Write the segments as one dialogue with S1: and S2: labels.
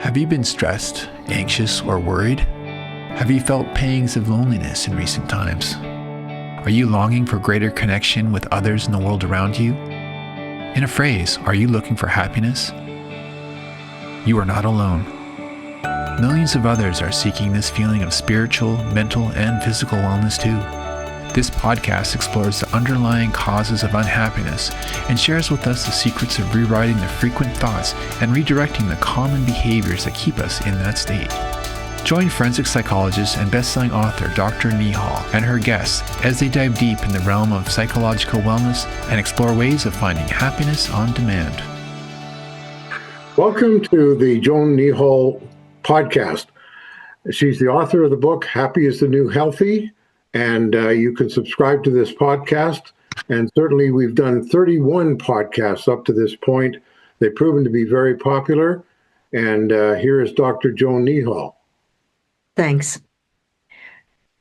S1: Have you been stressed, anxious, or worried? Have you felt pangs of loneliness in recent times? Are you longing for greater connection with others in the world around you? In a phrase, are you looking for happiness? You are not alone. Millions of others are seeking this feeling of spiritual, mental, and physical wellness too. This podcast explores the underlying causes of unhappiness and shares with us the secrets of rewriting the frequent thoughts and redirecting the common behaviors that keep us in that state. Join forensic psychologist and best-selling author Dr. Neehall and her guests as they dive deep in the realm of psychological wellness and explore ways of finding happiness on demand.
S2: Welcome to the Joan Neehall podcast. She's the author of the book, Happy is the New Healthy, and you can subscribe to this podcast. And certainly we've done 31 podcasts up to this point. They've proven to be very popular. And here is Dr. Joan Neehall.
S3: Thanks.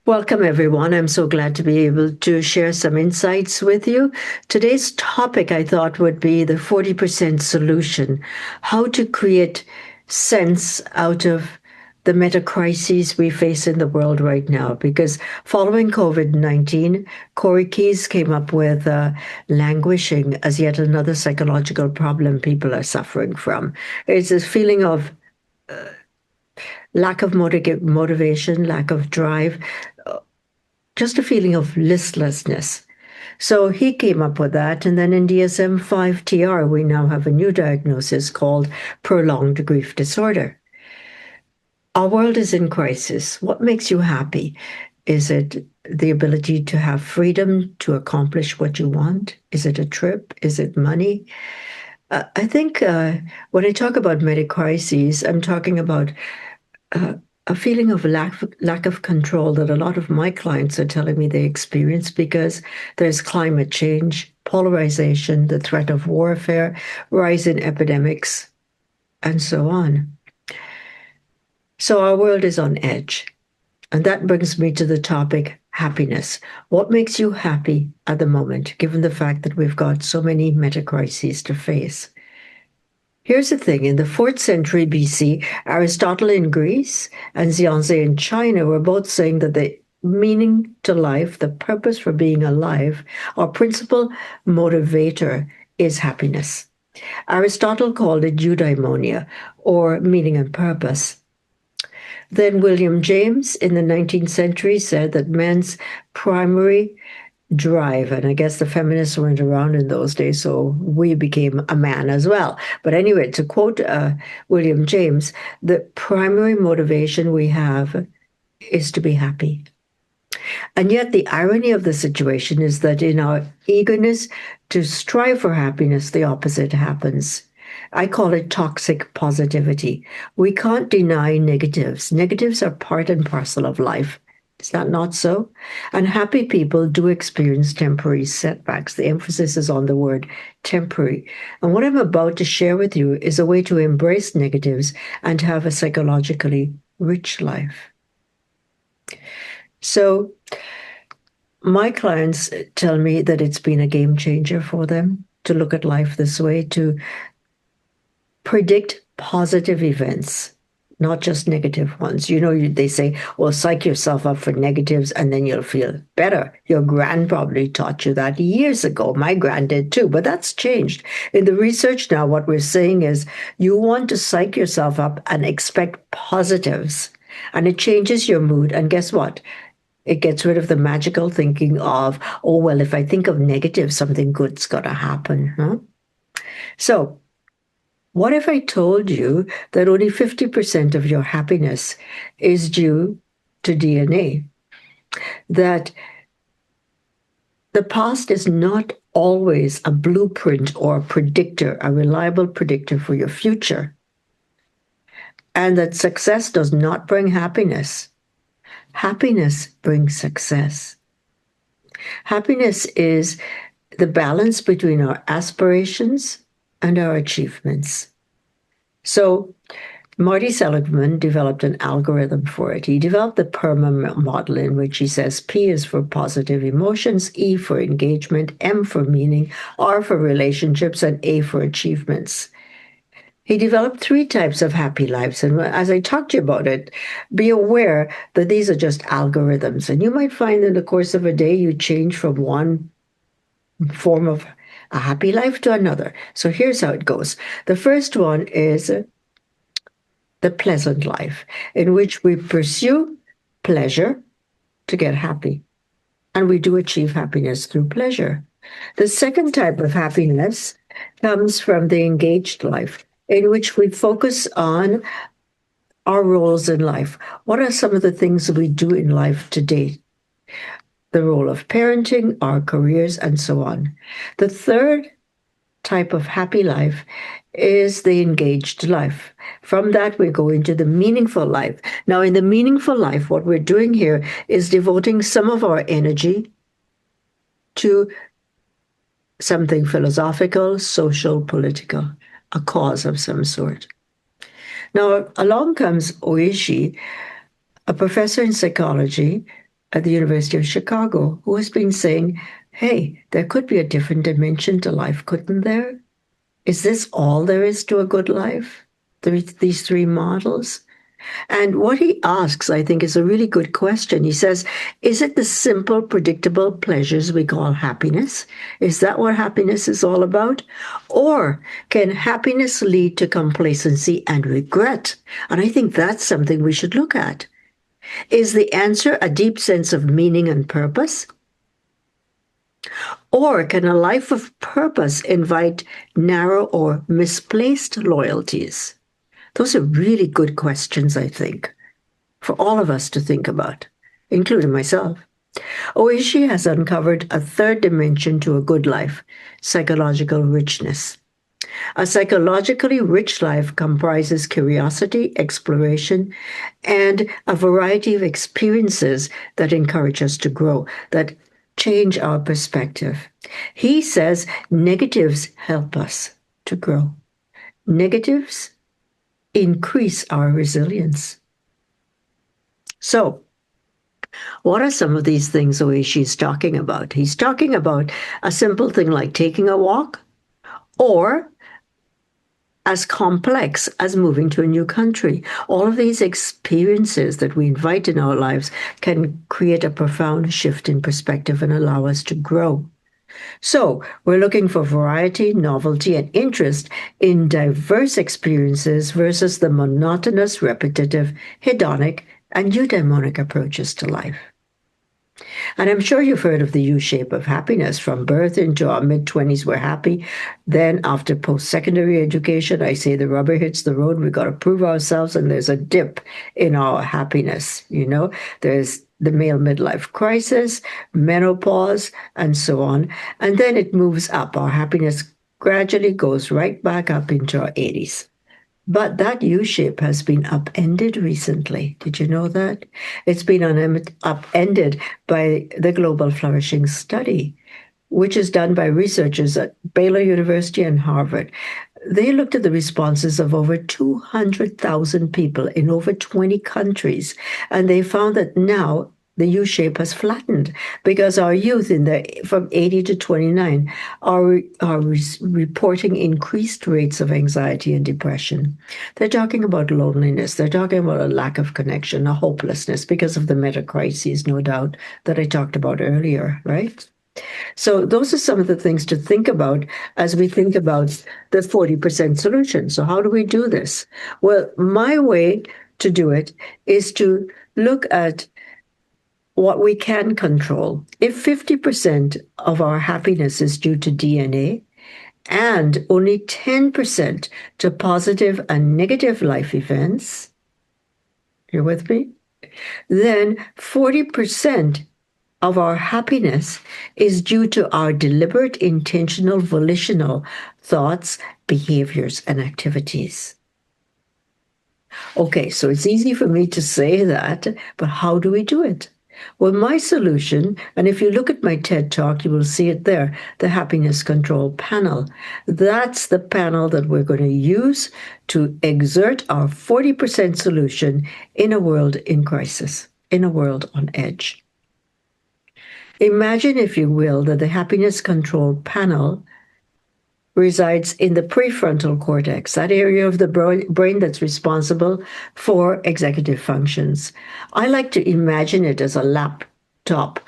S3: Welcome, everyone. I'm so glad to be able to share some insights with you. Today's topic, I thought, would be the 40% solution, how to create sense out of the meta crises we face in the world right now. Because following COVID-19, Corey Keyes came up with languishing as yet another psychological problem people are suffering from. It's this feeling of lack of motivation, lack of drive, just a feeling of listlessness. So he came up with that. And then in DSM-5-TR, we now have a new diagnosis called prolonged grief disorder. Our world is in crisis. What makes you happy? Is it the ability to have freedom to accomplish what you want? Is it a trip? Is it money? I think when I talk about meta crises, I'm talking about a feeling of lack of control that a lot of my clients are telling me they experience because there's climate change, polarization, the threat of warfare, rise in epidemics, and so on. So our world is on edge. And that brings me to the topic, happiness. What makes you happy at the moment, given the fact that we've got so many meta crises to face? Here's the thing. In the 4th century BC, Aristotle in Greece and Zhuangzi in China were both saying that the meaning to life, the purpose for being alive, our principal motivator is happiness. Aristotle called it eudaimonia, or meaning and purpose. Then William James in the 19th century said that man's primary drive, and I guess the feminists weren't around in those days, so we became a man as well. But anyway, to quote William James, the primary motivation we have is to be happy. And yet the irony of the situation is that in our eagerness to strive for happiness, the opposite happens. I call it toxic positivity. We can't deny negatives. Negatives are part and parcel of life. Is that not so? And happy people do experience temporary setbacks. The emphasis is on the word temporary. And what I'm about to share with you is a way to embrace negatives and have a psychologically rich life. So my clients tell me that it's been a game changer for them to look at life this way, to predict positive events, not just negative ones. You know, they say, well, psych yourself up for negatives and then you'll feel better. Your grand probably taught you that years ago. My grand did too, but that's changed. In the research now, what we're saying is you want to psych yourself up and expect positives, and it changes your mood. And guess what? It gets rid of the magical thinking of, oh, well, if I think of negative, something good's got to happen. Huh? So, what if I told you that only 50% of your happiness is due to DNA? That the past is not always a blueprint or a predictor, a reliable predictor for your future. And that success does not bring happiness. Happiness brings success. Happiness is the balance between our aspirations and our achievements. So Marty Seligman developed an algorithm for it. He developed the PERMA model, in which he says P is for positive emotions, E for engagement, M for meaning, R for relationships, and A for achievements. He developed 3 types of happy lives. And as I talk to you about it, be aware that these are just algorithms. And you might find in the course of a day, you change from one form of a happy life to another. So here's how it goes. The first one is the pleasant life, in which we pursue pleasure to get happy. And we do achieve happiness through pleasure. The second type of happiness comes from the engaged life, in which we focus on our roles in life. What are some of the things we do in life today? The role of parenting, our careers, and so on. The third type of happy life is the engaged life. From that, we go into the meaningful life. Now, in the meaningful life, what we're doing here is devoting some of our energy to something philosophical, social, political, a cause of some sort. Now, along comes Oishi, a professor in psychology at the University of Chicago, who has been saying, hey, there could be a different dimension to life, couldn't there? Is this all there is to a good life? These 3 models? And what he asks, I think, is a really good question. He says, is it the simple, predictable pleasures we call happiness? Is that what happiness is all about? Or can happiness lead to complacency and regret? And I think that's something we should look at. Is the answer a deep sense of meaning and purpose? Or can a life of purpose invite narrow or misplaced loyalties? Those are really good questions, I think, for all of us to think about, including myself. Oishi has uncovered a third dimension to a good life, psychological richness. A psychologically rich life comprises curiosity, exploration, and a variety of experiences that encourage us to grow, that change our perspective. He says negatives help us to grow. Negatives increase our resilience. So, what are some of these things Oishi is talking about? He's talking about a simple thing like taking a walk, or as complex as moving to a new country. All of these experiences that we invite in our lives can create a profound shift in perspective and allow us to grow. So we're looking for variety, novelty, and interest in diverse experiences versus the monotonous, repetitive, hedonic, and eudaimonic approaches to life. And I'm sure you've heard of the U-shape of happiness. From birth into our mid-20s, we're happy. Then after post-secondary education, I say the rubber hits the road. We've got to prove ourselves, and there's a dip in our happiness. There's the male midlife crisis, menopause, and so on. And then it moves up. Our happiness gradually goes right back up into our 80s. But that U-shape has been upended recently. Did you know that? It's been upended by the Global Flourishing Study, which is done by researchers at Baylor University and Harvard. They looked at the responses of over 200,000 people in over 20 countries, and they found that now the U-shape has flattened because our youth from 80 to 29 are reporting increased rates of anxiety and depression. They're talking about loneliness. They're talking about a lack of connection, a hopelessness because of the meta crises, no doubt, that I talked about earlier, right? So those are some of the things to think about as we think about the 40% solution. So how do we do this? Well, my way to do it is to look at what we can control. If 50% of our happiness is due to DNA and only 10% to positive and negative life events, you're with me? Then 40% of our happiness is due to our deliberate, intentional, volitional thoughts, behaviors, and activities. Okay, so it's easy for me to say that, but how do we do it? Well, my solution, and if you look at my TED Talk, you will see it there, the Happiness Control Panel. That's the panel that we're going to use to exert our 40% solution in a world in crisis, in a world on edge. Imagine, if you will, that the Happiness Control Panel resides in the prefrontal cortex, that area of the brain that's responsible for executive functions. I like to imagine it as a laptop,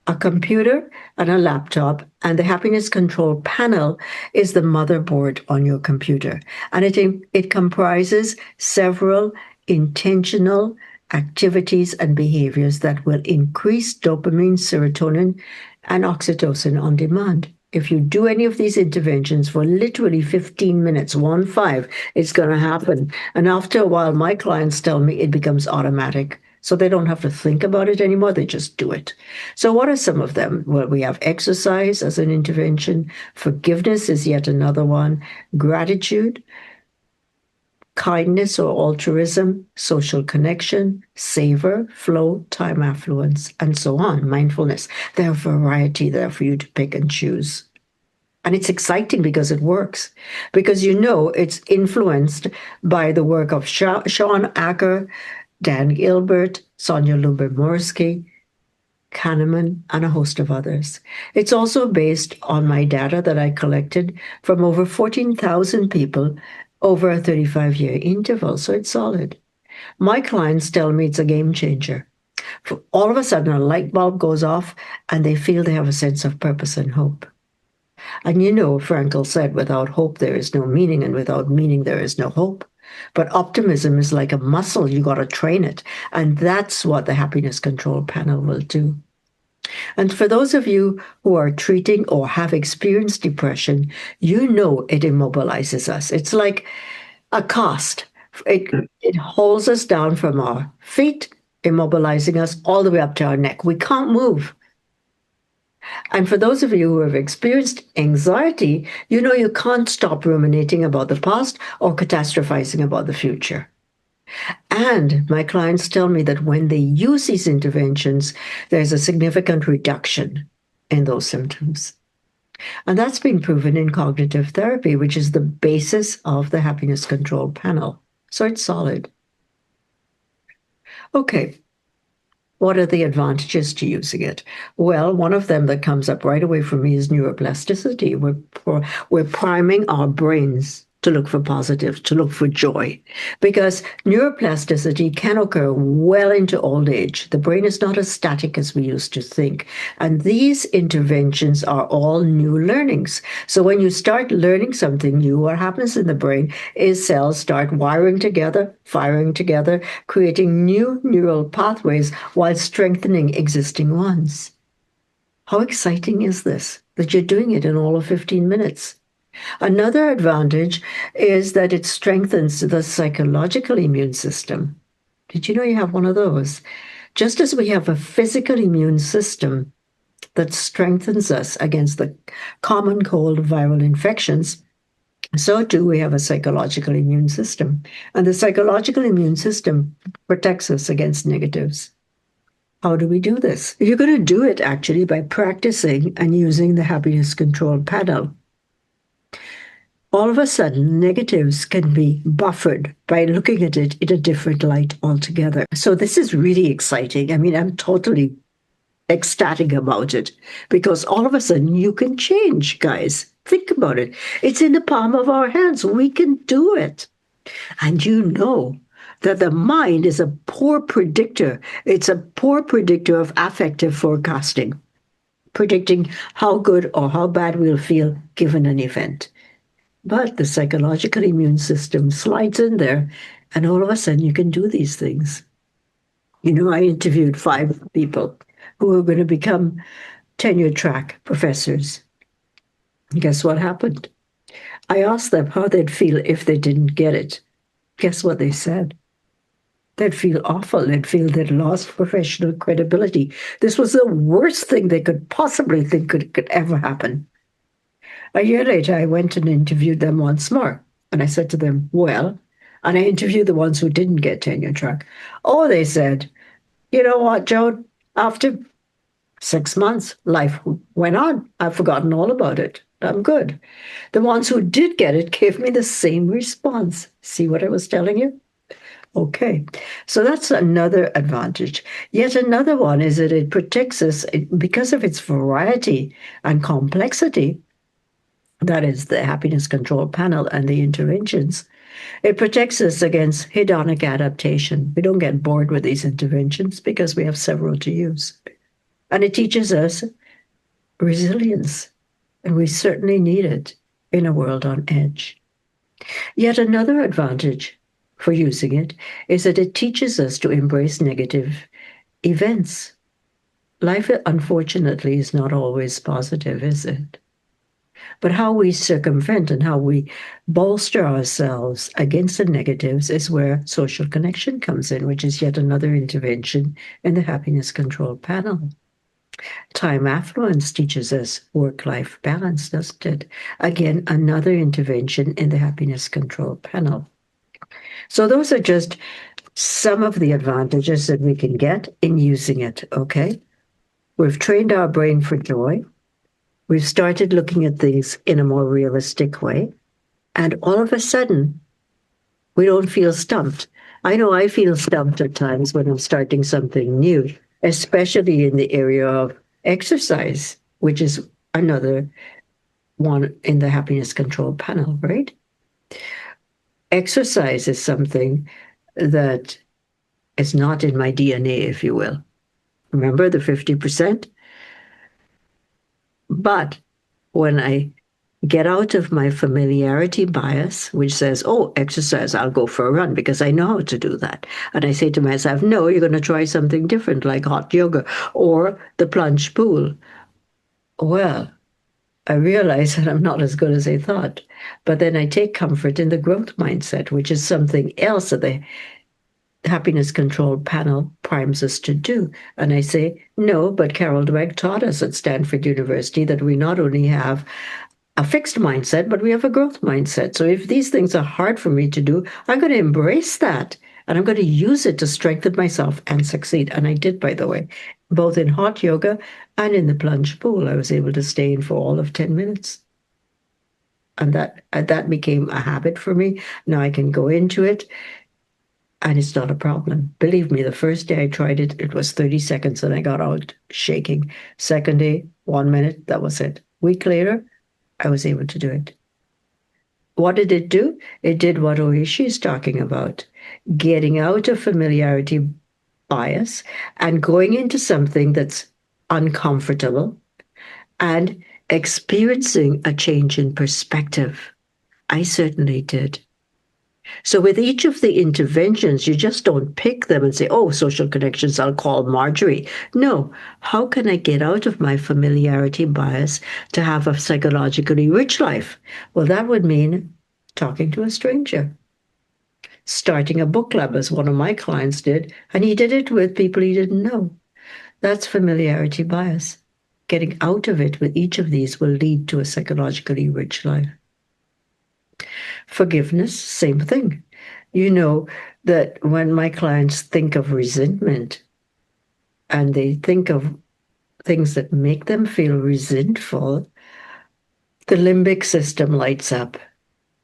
S3: a computer and a laptop, and the happiness control panel is the motherboard on your computer. And it comprises several intentional activities and behaviors that will increase dopamine, serotonin, and oxytocin on demand. If you do any of these interventions for literally 15 minutes, 1-5, it's going to happen. And after a while, my clients tell me it becomes automatic. So they don't have to think about it anymore. They just do it. So what are some of them? Well, we have exercise as an intervention. Forgiveness is yet another one. Gratitude, kindness or altruism, social connection, savor, flow, time affluence, and so on. Mindfulness. There are avariety there for you to pick and choose. And it's exciting because it works, because it's influenced by the work of Sean Acker, Dan Gilbert, Sonia Lubomirsky, Kahneman, and a host of others. It's also based on my data that I collected from over 14,000 people over a 35-year interval, so it's solid. My clients tell me it's a game changer. All of a sudden, a light bulb goes off, and they feel they have a sense of purpose and hope. And Frankl said, without hope, there is no meaning, and without meaning, there is no hope. But optimism is like a muscle. You got to train it. And that's what the happiness control panel will do. And for those of you who are treating or have experienced depression, it immobilizes us. It's like a cast. It holds us down from our feet, immobilizing us all the way up to our neck. We can't move. And for those of you who have experienced anxiety, you can't stop ruminating about the past or catastrophizing about the future. And my clients tell me that when they use these interventions, there's a significant reduction in those symptoms. And that's been proven in cognitive therapy, which is the basis of the happiness control panel. So it's solid. Okay. What are the advantages to using it? Well, one of them that comes up right away for me is neuroplasticity. We're priming our brains to look for positive, to look for joy, because neuroplasticity can occur well into old age. The brain is not as static as we used to think. And these interventions are all new learnings. So when you start learning something new, what happens in the brain is cells start wiring together, firing together, creating new neural pathways while strengthening existing ones. How exciting is this, that you're doing it in all of 15 minutes? Another advantage is that it strengthens the psychological immune system. Did you know you have one of those? Just as we have a physical immune system that strengthens us against the common cold viral infections, so too we have a psychological immune system. And the psychological immune system protects us against negatives. How do we do this? You're going to do it actually by practicing and using the happiness control panel. All of a sudden, negatives can be buffered by looking at it in a different light altogether. So this is really exciting. I mean, I'm totally ecstatic about it because all of a sudden you can change, guys. Think about it. It's in the palm of our hands. We can do it. And that the mind is a poor predictor. It's a poor predictor of affective forecasting, predicting how good or how bad we'll feel given an event. But the psychological immune system slides in there, and all of a sudden you can do these things. I interviewed 5 people who are going to become tenure-track professors. And guess what happened? I asked them how they'd feel if they didn't get it. Guess what they said? They'd feel awful. They'd feel they'd lost professional credibility. This was the worst thing they could possibly think could ever happen. A year later, I went and interviewed them once more. And I said to them, and I interviewed the ones who didn't get tenure track. Oh, they said, you know what, Joan? After 6 months, life went on. I've forgotten all about it. I'm good. The ones who did get it gave me the same response. See what I was telling you? Okay, so that's another advantage. Yet another one is that it protects us because of its variety and complexity. that is the happiness control panel and the interventions, it protects us against hedonic adaptation. We don't get bored with these interventions because we have several to use. And it teaches us resilience, and we certainly need it in a world on edge. Yet another advantage for using it is that it teaches us to embrace negative events. Life, unfortunately, is not always positive, is it? But how we circumvent and how we bolster ourselves against the negatives is where social connection comes in, which is yet another intervention in the happiness control panel. Time affluence teaches us work-life balance, doesn't it? Again, another intervention in the happiness control panel. So those are just some of the advantages that we can get in using it, okay? We've trained our brain for joy. We've started looking at things in a more realistic way. And all of a sudden, we don't feel stumped. I know I feel stumped at times when I'm starting something new, especially in the area of exercise, which is another one in the happiness control panel, right? Exercise is something that is not in my DNA, if you will. Remember the 50%? But when I get out of my familiarity bias, which says, oh, exercise, I'll go for a run because I know how to do that. And I say to myself, no, you're going to try something different like hot yoga or the plunge pool. Well, I realize that I'm not as good as I thought. But then I take comfort in the growth mindset, which is something else that the happiness control panel primes us to do. And I say, no, but Carol Dweck taught us at Stanford University that we not only have a fixed mindset, but we have a growth mindset. So if these things are hard for me to do, I'm going to embrace that and I'm going to use it to strengthen myself and succeed. And I did, by the way, both in hot yoga and in the plunge pool. I was able to stay in for all of 10 minutes. And that became a habit for me. Now I can go into it and it's not a problem. Believe me, the first day I tried it, it was 30 seconds and I got out shaking. Second day, 1 minute, that was it. Week later, I was able to do it. What did it do? It did what Oishi is talking about, getting out of familiarity bias and going into something that's uncomfortable and experiencing a change in perspective. I certainly did. So with each of the interventions, you just don't pick them and say, oh, social connections, I'll call Marjorie. No, how can I get out of my familiarity bias to have a psychologically rich life? Well, that would mean talking to a stranger, starting a book club, as one of my clients did, and he did it with people he didn't know. That's familiarity bias. Getting out of it with each of these will lead to a psychologically rich life. Forgiveness, same thing. You know that when my clients think of resentment and they think of things that make them feel resentful, the limbic system lights up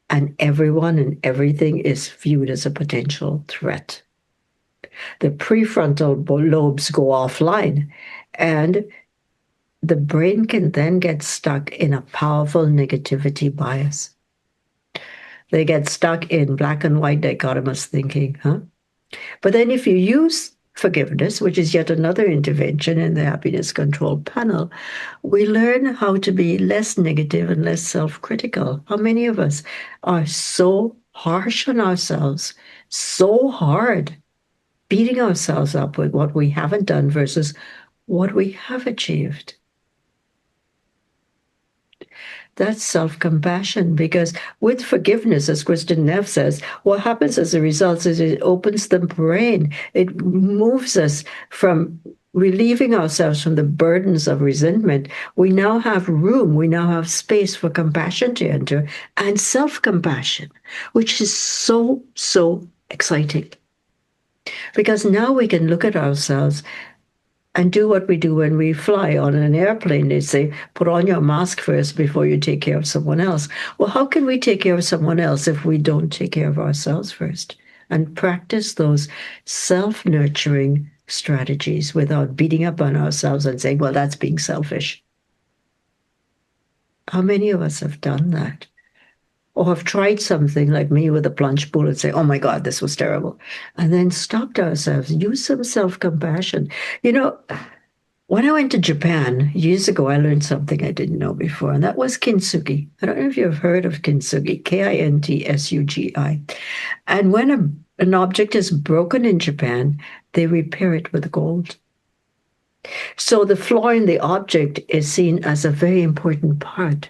S3: and everyone and everything is viewed as a potential threat. The prefrontal lobes go offline and the brain can then get stuck in a powerful negativity bias. They get stuck in black and white dichotomous thinking, huh? But then if you use forgiveness, which is yet another intervention in the happiness control panel, we learn how to be less negative and less self-critical. How many of us are so harsh on ourselves, so hard, beating ourselves up with what we haven't done versus what we have achieved? That's self-compassion, because with forgiveness, as Kristen Neff says, what happens as a result is it opens the brain. It moves us from relieving ourselves from the burdens of resentment. We now have room, we now have space for compassion to enter and self-compassion, which is so, so exciting. Because now we can look at ourselves and do what we do when we fly on an airplane. They say, put on your mask first before you take care of someone else. Well, how can we take care of someone else if we don't take care of ourselves first? And practice those self-nurturing strategies without beating up on ourselves and saying, well, that's being selfish. How many of us have done that? Or have tried something like me with a plunge pool and say, oh my God, this was terrible. And then stopped ourselves, use some self-compassion. You know, when I went to Japan years ago, I learned something I didn't know before, and that was kintsugi. I don't know if you've heard of kintsugi, Kintsugi. And when an object is broken in Japan, they repair it with gold. So the flaw in the object is seen as a very important part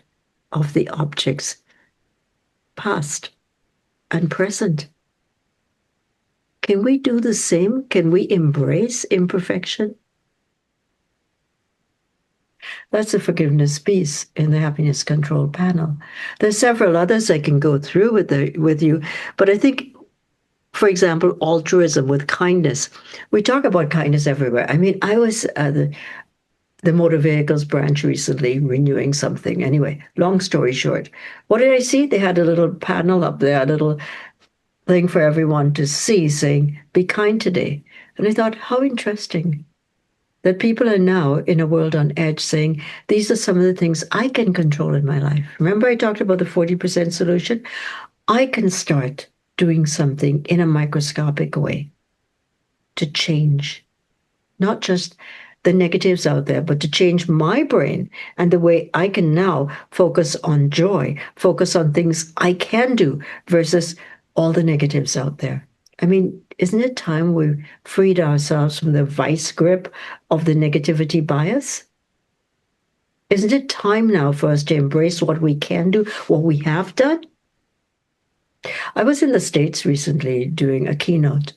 S3: of the object's past and present. Can we do the same? Can we embrace imperfection? That's a forgiveness piece in the happiness control panel. There's several others I can go through with you, but I think, for example, altruism with kindness. We talk about kindness everywhere. I mean, I was the motor vehicles branch recently renewing something. Anyway, long story short, what did I see? They had a little panel up there, a little thing for everyone to see saying, be kind today. And I thought, how interesting that people are now in a world on edge saying, these are some of the things I can control in my life. Remember, I talked about the 40% solution? I can start doing something in a microscopic way to change, not just the negatives out there, but to change my brain and the way I can now focus on joy, focus on things I can do versus all the negatives out there. I mean, isn't it time we freed ourselves from the vice grip of the negativity bias? Isn't it time now for us to embrace what we can do, what we have done? I was in the States recently doing a keynote,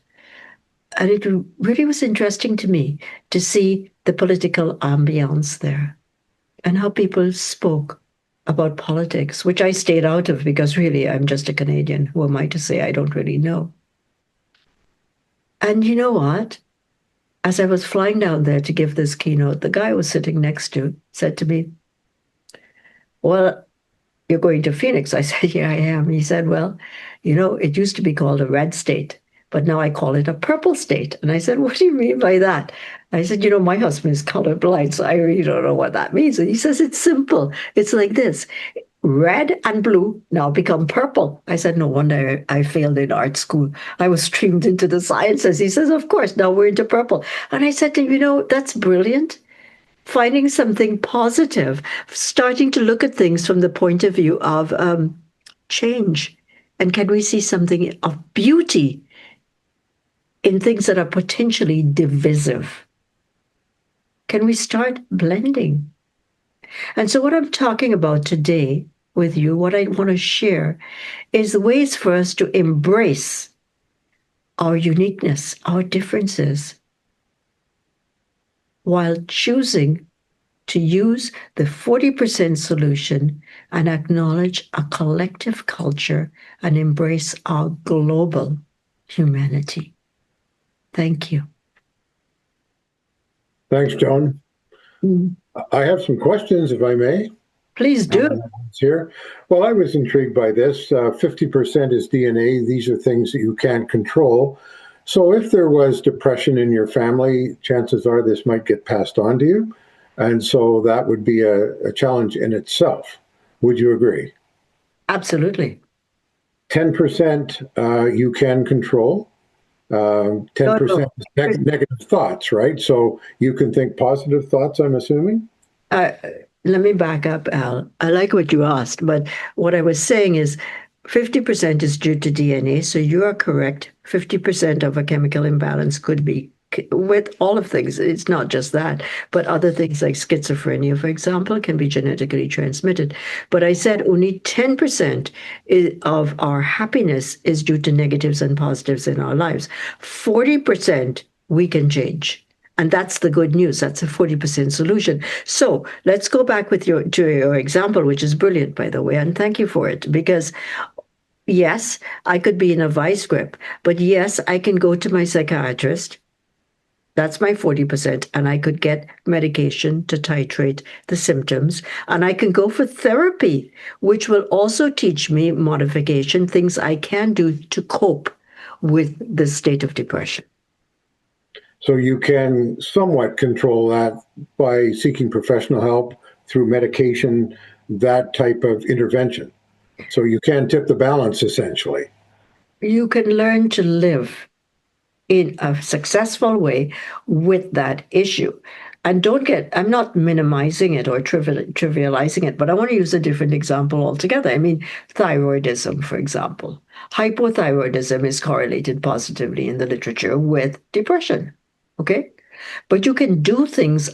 S3: and it really was interesting to me to see the political ambiance there and how people spoke about politics, which I stayed out of because really I'm just a Canadian. Who am I to say I don't really know? And you know what? As I was flying down there to give this keynote, the guy I was sitting next to said to me, well, you're going to Phoenix. I said, yeah, I am. He said, well, you know, it used to be called a red state, but now I call it a purple state. And I said, what do you mean by that? I said, you know, my husband is colorblind, so I really don't know what that means. And he says, it's simple. It's like this. Red and blue now become purple. I said, no wonder I failed in art school. I was streamed into the sciences. He says, of course, now we're into purple. And I said to him, you know, that's brilliant. Finding something positive, starting to look at things from the point of view of change. And can we see something of beauty in things that are potentially divisive? Can we start blending? And so what I'm talking about today with you, what I want to share, is the ways for us to embrace our uniqueness, our differences, while choosing to use the 40% solution and acknowledge a collective culture and embrace our global humanity. Thank you.
S2: Thanks, Joan. I have some questions, if I may.
S3: Please do.
S2: Here. Well, I was intrigued by this. 50% is DNA. These are things that you can't control. So if there was depression in your family, chances are this might get passed on to you. And so that would be a challenge in itself. Would you agree?
S3: Absolutely.
S2: 10% you can control. 10% is negative thoughts, right? So you can think positive thoughts, I'm assuming?
S3: Let me back up, Al. I like what you asked, but what I was saying is 50% is due to DNA. So you are correct. 50% of a chemical imbalance could be with all of things. It's not just that, but other things like schizophrenia, for example, can be genetically transmitted. But I said only 10% of our happiness is due to negatives and positives in our lives. 40% we can change. And that's the good news. That's a 40% solution. So let's go back to your example, which is brilliant, by the way, and thank you for it. Because yes, I could be in a vice grip, but yes, I can go to my psychiatrist. That's my 40%. And I could get medication to titrate the symptoms. And I can go for therapy, which will also teach me modification, things I can do to cope with the state of depression.
S2: So you can somewhat control that by seeking professional help through medication that type of intervention. So you can tip the balance, essentially.
S3: You can learn to live in a successful way with that issue. And I'm not minimizing it or trivializing it, but I want to use a different example altogether. I mean, thyroidism, for example. Hypothyroidism is correlated positively in the literature with depression. Okay? But you can do things,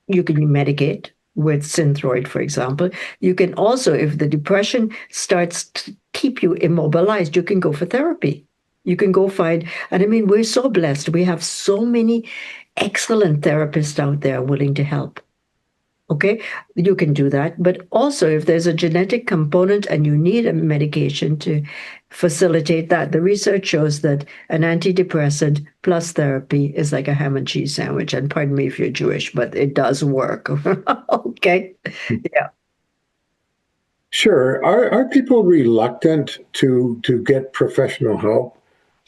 S3: you can medicate with Synthroid, for example. You can also, if the depression starts to keep you immobilized, you can go for therapy. You can go find, and I mean, we're so blessed. We have so many excellent therapists out there willing to help. Okay, you can do that. But also, if there's a genetic component and you need a medication to facilitate that, the research shows that an antidepressant plus therapy is like a ham and cheese sandwich. And pardon me if you're Jewish, but it does work. Okay. Yeah.
S2: Sure. Are people reluctant to get professional help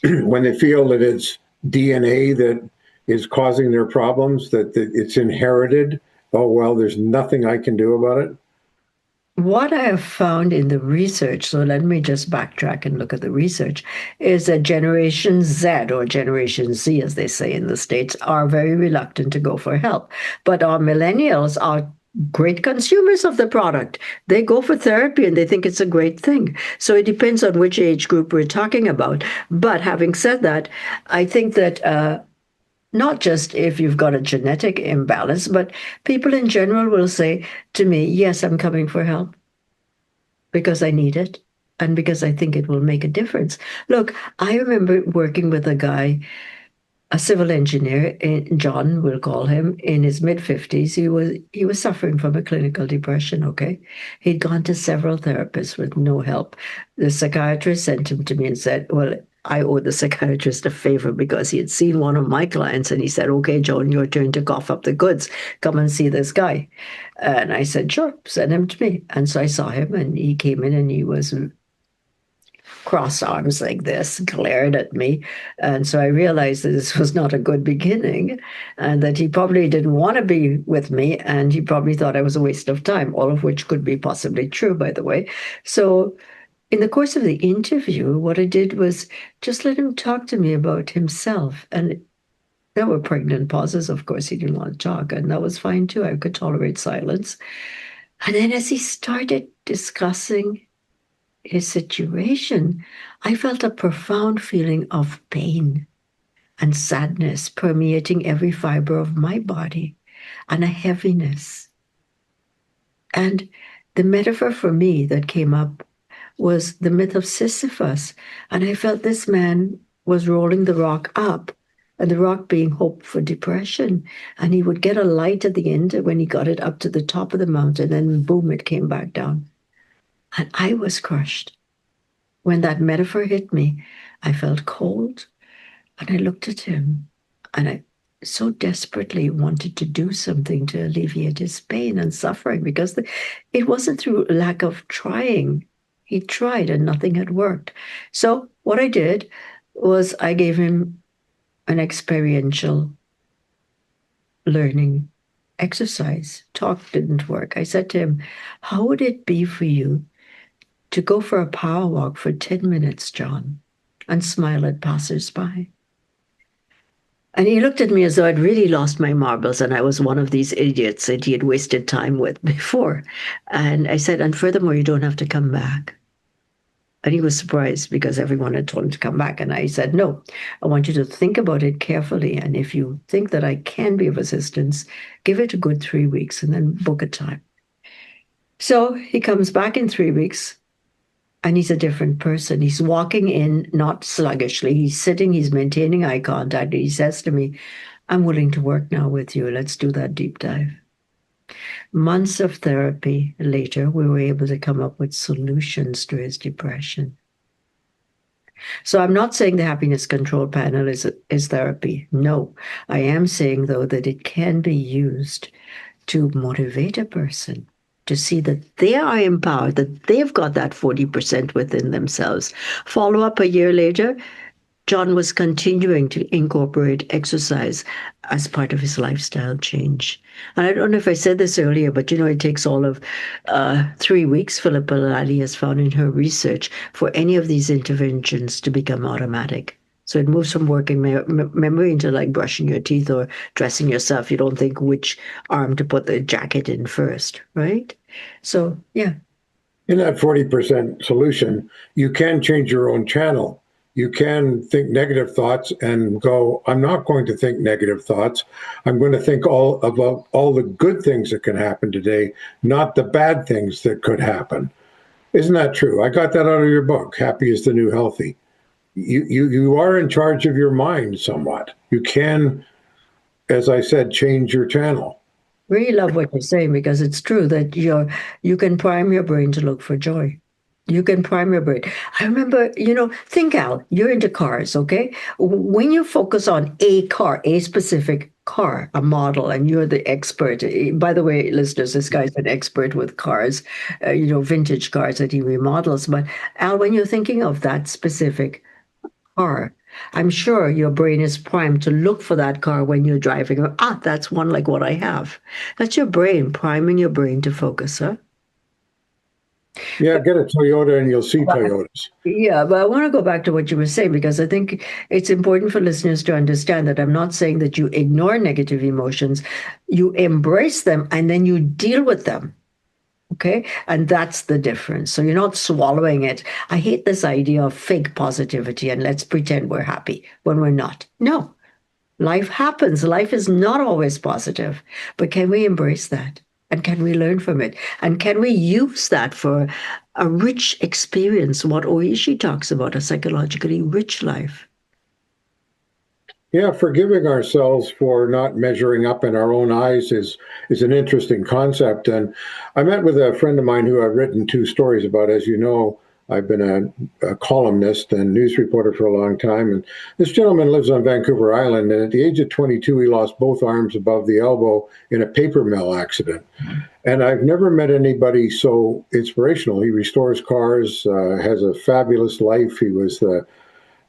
S2: when they feel that it's DNA that is causing their problems, that it's inherited? Oh, well, there's nothing I can do about it.
S3: What I have found in the research, so let me just backtrack and look at the research, is that Generation Z or Generation Z, as they say in the States, are very reluctant to go for help. But our millennials are great consumers of the product. They go for therapy and they think it's a great thing. So it depends on which age group we're talking about. But having said that, I think that not just if you've got a genetic imbalance, but people in general will say to me, yes, I'm coming for help because I need it and because I think it will make a difference. Look, I remember working with a guy, a civil engineer, John, we'll call him, in his mid-50s. He was suffering from a clinical depression, okay? He'd gone to several therapists with no help. The psychiatrist sent him to me and said, well, I owe the psychiatrist a favor because he had seen one of my clients and he said, okay, Joan, your turn to cough up the goods. Come and see this guy. And I said, sure, send him to me. And so I saw him and he came in and he was crossed arms like this, glared at me. And so I realized that this was not a good beginning and that he probably didn't want to be with me and he probably thought I was a waste of time, all of which could be possibly true, by the way. So in the course of the interview, what I did was just let him talk to me about himself. And there were pregnant pauses. Of course, he didn't want to talk, and that was fine too. I could tolerate silence. And then as he started discussing his situation, I felt a profound feeling of pain and sadness permeating every fiber of my body and a heaviness. And the metaphor for me that came up was the myth of Sisyphus. And I felt this man was rolling the rock up, and the rock being hope for depression. And he would get a light at the end when he got it up to the top of the mountain, and boom, it came back down. And I was crushed. When that metaphor hit me, I felt cold, and I looked at him, and I so desperately wanted to do something to alleviate his pain and suffering because it wasn't through lack of trying. He tried and nothing had worked. So what I did was I gave him an experiential learning exercise. Talk didn't work. I said to him, how would it be for you to go for a power walk for 10 minutes, John, and smile at passersby? And he looked at me as though I'd really lost my marbles and I was one of these idiots that he had wasted time with before. And I said, and furthermore, you don't have to come back. And he was surprised because everyone had told him to come back. And I said, no, I want you to think about it carefully. And if you think that I can be of assistance, give it a good 3 weeks and then book a time. So he comes back in 3 weeks and he's a different person. He's walking in, not sluggishly. He's sitting, he's maintaining eye contact. He says to me, I'm willing to work now with you. Let's do that deep dive. Months of therapy later, we were able to come up with solutions to his depression. So I'm not saying the happiness control panel is therapy. No, I am saying, though, that it can be used to motivate a person to see that they are empowered, that they've got that 40% within themselves. Follow up a year later, John was continuing to incorporate exercise as part of his lifestyle change. And I don't know if I said this earlier, but it takes all of 3 weeks, Philippa Lally has found in her research, for any of these interventions to become automatic. So it moves from working memory into like brushing your teeth or dressing yourself. You don't think which arm to put the jacket in first, right? So, yeah.
S2: In that 40% solution, you can change your own channel. You can think negative thoughts and go, I'm not going to think negative thoughts. I'm going to think about all the good things that can happen today, not the bad things that could happen. Isn't that true? I got that out of your book, Happy is the New Healthy. You are in charge of your mind somewhat. You can, as I said, change your channel.
S3: Really love what you're saying, because it's true that you can prime your brain to look for joy. You can prime your brain. I remember, think, Al, you're into cars, okay? When you focus on a car, a specific car, a model, and you're the expert. By the way, listeners, this guy's an expert with cars, vintage cars that he remodels. But Al, when you're thinking of that specific car, I'm sure your brain is primed to look for that car when you're driving. That's one like what I have. That's your brain priming your brain to focus, huh?
S2: Yeah, get a Toyota and you'll see Toyotas.
S3: Yeah, but I want to go back to what you were saying, because I think it's important for listeners to understand that I'm not saying that you ignore negative emotions. You embrace them and then you deal with them. Okay. And that's the difference. So you're not swallowing it. I hate this idea of fake positivity and let's pretend we're happy when we're not. No, life happens. Life is not always positive. But can we embrace that? And can we learn from it? And can we use that for a rich experience? What Oishi talks about, a psychologically rich life.
S2: Yeah, forgiving ourselves for not measuring up in our own eyes is an interesting concept. And I met with a friend of mine who I've written 2 stories about. As you know, I've been a columnist and news reporter for a long time. And this gentleman lives on Vancouver Island. And at the age of 22, he lost both arms above the elbow in a paper mill accident. And I've never met anybody so inspirational. He restores cars, has a fabulous life. He was a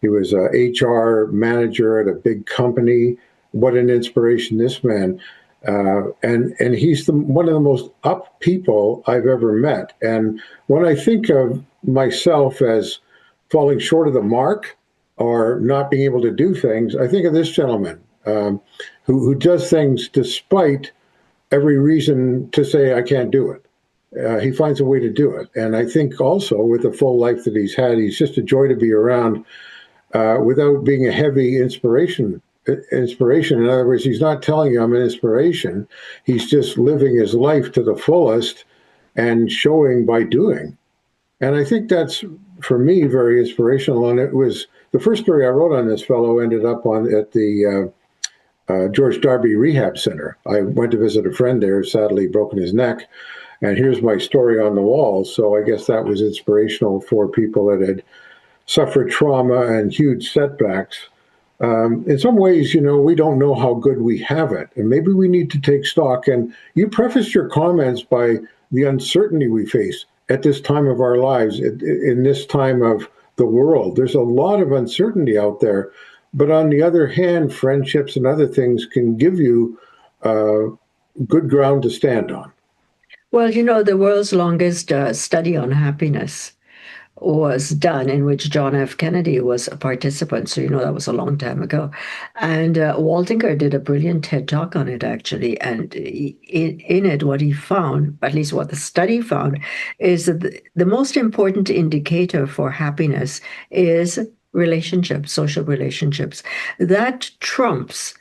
S2: HR manager at a big company. What an inspiration, this man. And he's one of the most up people I've ever met. And when I think of myself as falling short of the mark or not being able to do things, I think of this gentleman who does things despite every reason to say I can't do it. He finds a way to do it. And I think also with the full life that he's had, he's just a joy to be around without being a heavy inspiration. In other words, he's not telling you I'm an inspiration. He's just living his life to the fullest and showing by doing. And I think that's, for me, very inspirational. And it was the first story I wrote on this fellow ended up at the George Darby Rehab Center. I went to visit a friend there, sadly broken his neck. And here's my story on the wall. So I guess that was inspirational for people that had suffered trauma and huge setbacks. In some ways, we don't know how good we have it. And maybe we need to take stock. And you prefaced your comments by the uncertainty we face at this time of our lives, in this time of the world. There's a lot of uncertainty out there. But on the other hand, friendships and other things can give you good ground to stand on.
S3: Well, the world's longest study on happiness was done, in which John F. Kennedy was a participant. So, that was a long time ago. And Waldinger did a brilliant TED Talk on it, actually. And in it, what he found, at least what the study found, is that the most important indicator for happiness is relationships, social relationships. That trumps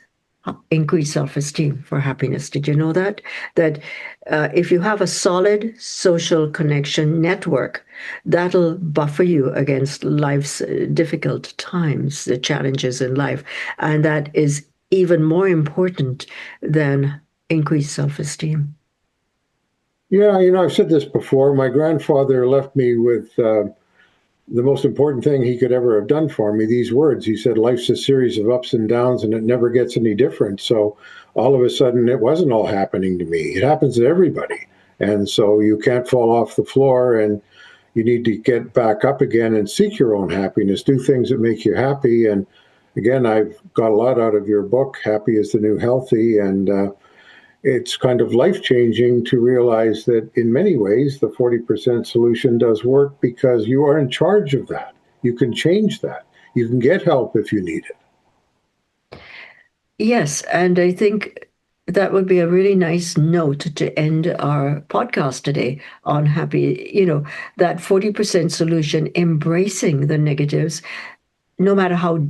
S3: increased self-esteem for happiness. Did you know that? That if you have a solid social connection network, that'll buffer you against life's difficult times, the challenges in life. And that is even more important than increased self-esteem.
S2: Yeah, I've said this before. My grandfather left me with the most important thing he could ever have done for me, these words. He said, life's a series of ups and downs and it never gets any different. So all of a sudden, it wasn't all happening to me. It happens to everybody. And so you can't fall off the floor and, you need to get back up again and seek your own happiness, do things that make you happy. And again, I've got a lot out of your book, Happy is the New Healthy. And it's kind of life-changing to realize that in many ways, the 40% solution does work because you are in charge of that. You can change that. You can get help if you need it.
S3: Yes, and I think that would be a really nice note to end our podcast today on happy, that 40% solution, embracing the negatives, no matter how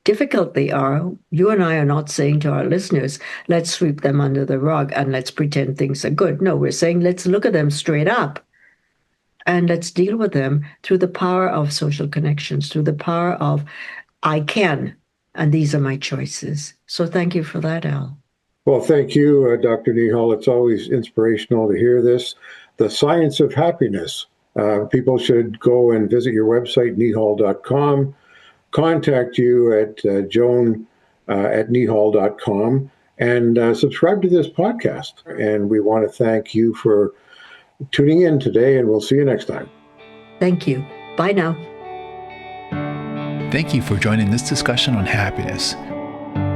S3: difficult they are. You and I are not saying to our listeners, let's sweep them under the rug and let's pretend things are good. No, we're saying let's look at them straight up and let's deal with them through the power of social connections, through the power of I can, and these are my choices. So thank you for that, Al.
S2: Well, thank you, Dr. Neehall. It's always inspirational to hear this. The science of happiness. People should go and visit your website, neehall.com. Contact you at joan at neehall.com and subscribe to this podcast. And we want to thank you for tuning in today, and we'll see you next time.
S3: Thank you. Bye now.
S1: Thank you for joining this discussion on happiness.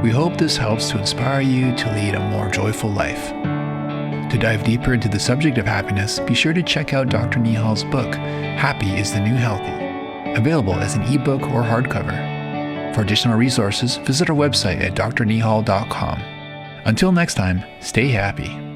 S1: We hope this helps to inspire you to lead a more joyful life. To dive deeper into the subject of happiness, be sure to check out Dr. Neehall's book, Happy is the New Healthy, available as an ebook or hardcover. For additional resources, visit our website at drneehall.com. Until next time, stay happy.